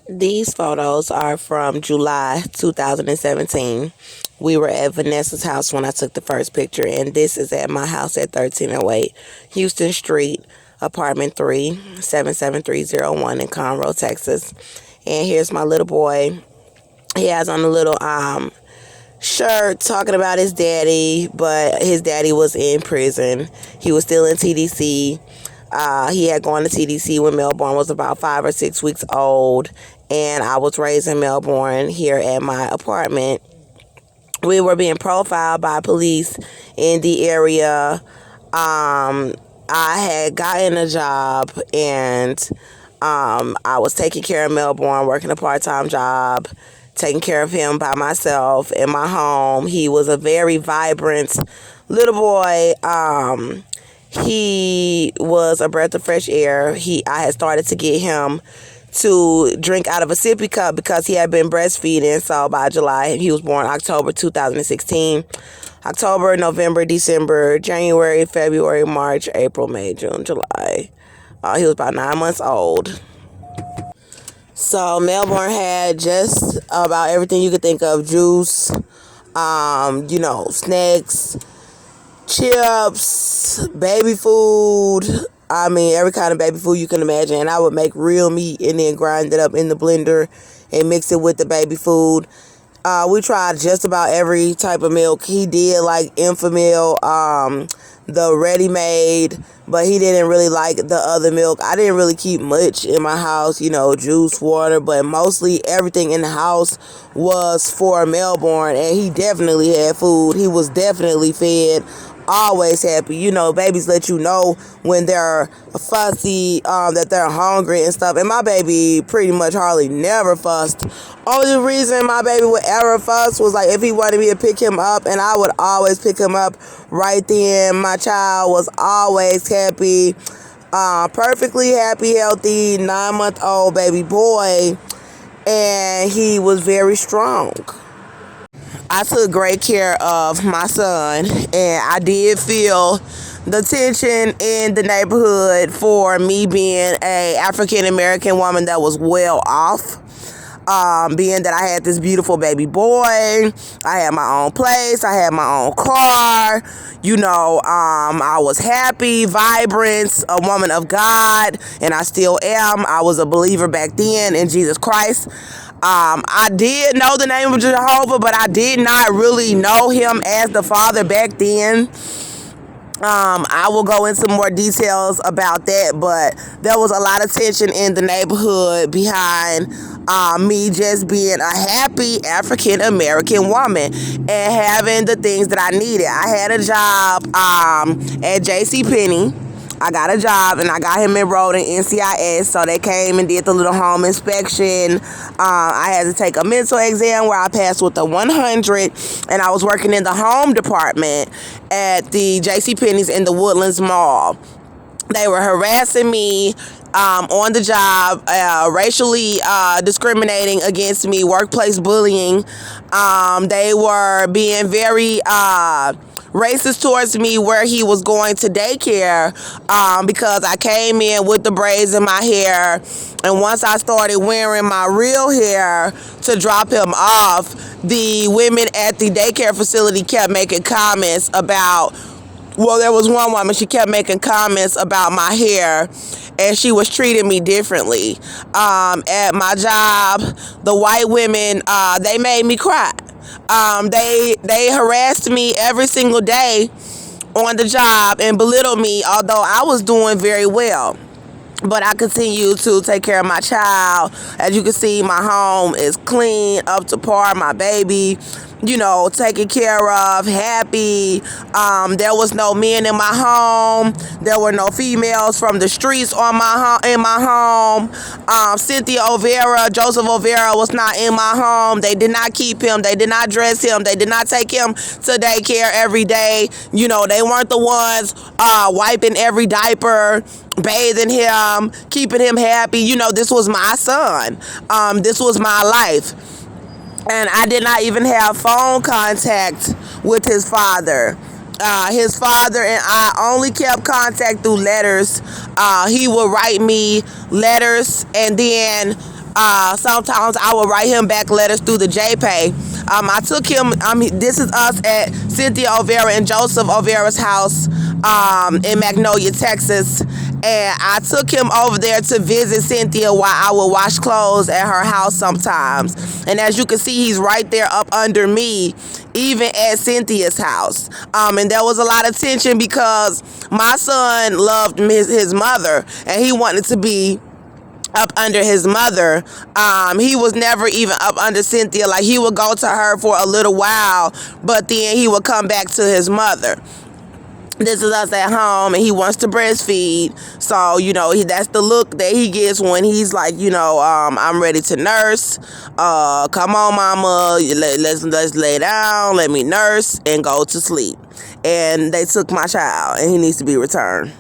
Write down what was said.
These photos are from July 2017. We were at Vanessa's house when I took the first picture, and this is at my house at 1308 Houston Street, apartment 3, 77301 in Conroe, Texas. And here's my little boy. He has on a little shirt talking about his daddy, but his daddy was in prison. He was still in TDC. He had gone to TDC when Melbourne was about 5 or 6 weeks old, and I was raised in Melbourne here at my apartment. We were being profiled by police in the area. I had gotten a job, and I was taking care of Melbourne, working a part-time job, taking care of him by myself in my home. He was a very vibrant little boy. He was a breath of fresh air. I had started to get him to drink out of a sippy cup because he had been breastfeeding. So by July, he was born October 2016. October, November, December, January, February, March, April, May, June, July. He was about 9 months old. So Melbourne had just about everything you could think of: juice, snacks, chips, baby food. I mean, every kind of baby food you can imagine. And I would make real meat and then grind it up in the blender and mix it with the baby food. We tried just about every type of milk. He did like Infamil, the ready-made, but he didn't really like the other milk. I didn't really keep much in my house, juice, water, but mostly everything in the house was for Melbourne, and he definitely had food. He was definitely fed, always happy. Babies let you know when they're fussy, that they're hungry and stuff. And my baby pretty much hardly never fussed. Only reason my baby would ever fuss was like if he wanted me to pick him up, and I would always pick him up right then. My child was always happy, perfectly happy, healthy, 9-month-old baby boy, and he was very strong. I took great care of my son, and I did feel the tension in the neighborhood for me being a African American woman that was well off. Being that I had this beautiful baby boy, I had my own place, I had my own car, I was happy, vibrant, a woman of God, and I still am. I was a believer back then in Jesus Christ. I did know the name of Jehovah, but I did not really know him as the Father back then. I will go into more details about that, but there was a lot of tension in the neighborhood behind me just being a happy African American woman and having the things that I needed. I had a job at JCPenney. I got a job, and I got him enrolled in NCIS, so they came and did the little home inspection. I had to take a mental exam where I passed with a 100, and I was working in the home department at the JCPenney's in the Woodlands Mall. They were harassing me on the job, racially discriminating against me, workplace bullying. They were being very racist towards me where he was going to daycare, because I came in with the braids in my hair, and once I started wearing my real hair to drop him off, the women at the daycare facility kept making comments about, well, there was one woman, she kept making comments about my hair, and she was treating me differently. At my job, the white women, they made me cry. They harassed me every single day on the job and belittled me, although I was doing very well. But I continue to take care of my child. As you can see, my home is clean, up to par. My baby, taken care of, happy. There was no men in my home. There were no females from the streets in my home. Cynthia O'Vera, Joseph O'Vera was not in my home. They did not keep him. They did not dress him. They did not take him to daycare every day. They weren't the ones wiping every diaper, bathing him, keeping him happy. This was my son. This was my life. And I did not even have phone contact with his father. His father and I only kept contact through letters. He would write me letters, and then Sometimes I would write him back letters through the JPay. I took him. This is us at Cynthia O'Vera and Joseph O'Vera's house in Magnolia, Texas, and I took him over there to visit Cynthia while I would wash clothes at her house sometimes. And as you can see, he's right there up under me, even at Cynthia's house. And there was a lot of tension because my son loved his mother, and he wanted to be up under his mother. He was never even up under Cynthia. Like, he would go to her for a little while, but then he would come back to his mother. This is us at home, and he wants to breastfeed. So, that's the look that he gets when he's like, I'm ready to nurse. Come on, mama, let's lay down, let me nurse, and go to sleep. And they took my child, and he needs to be returned.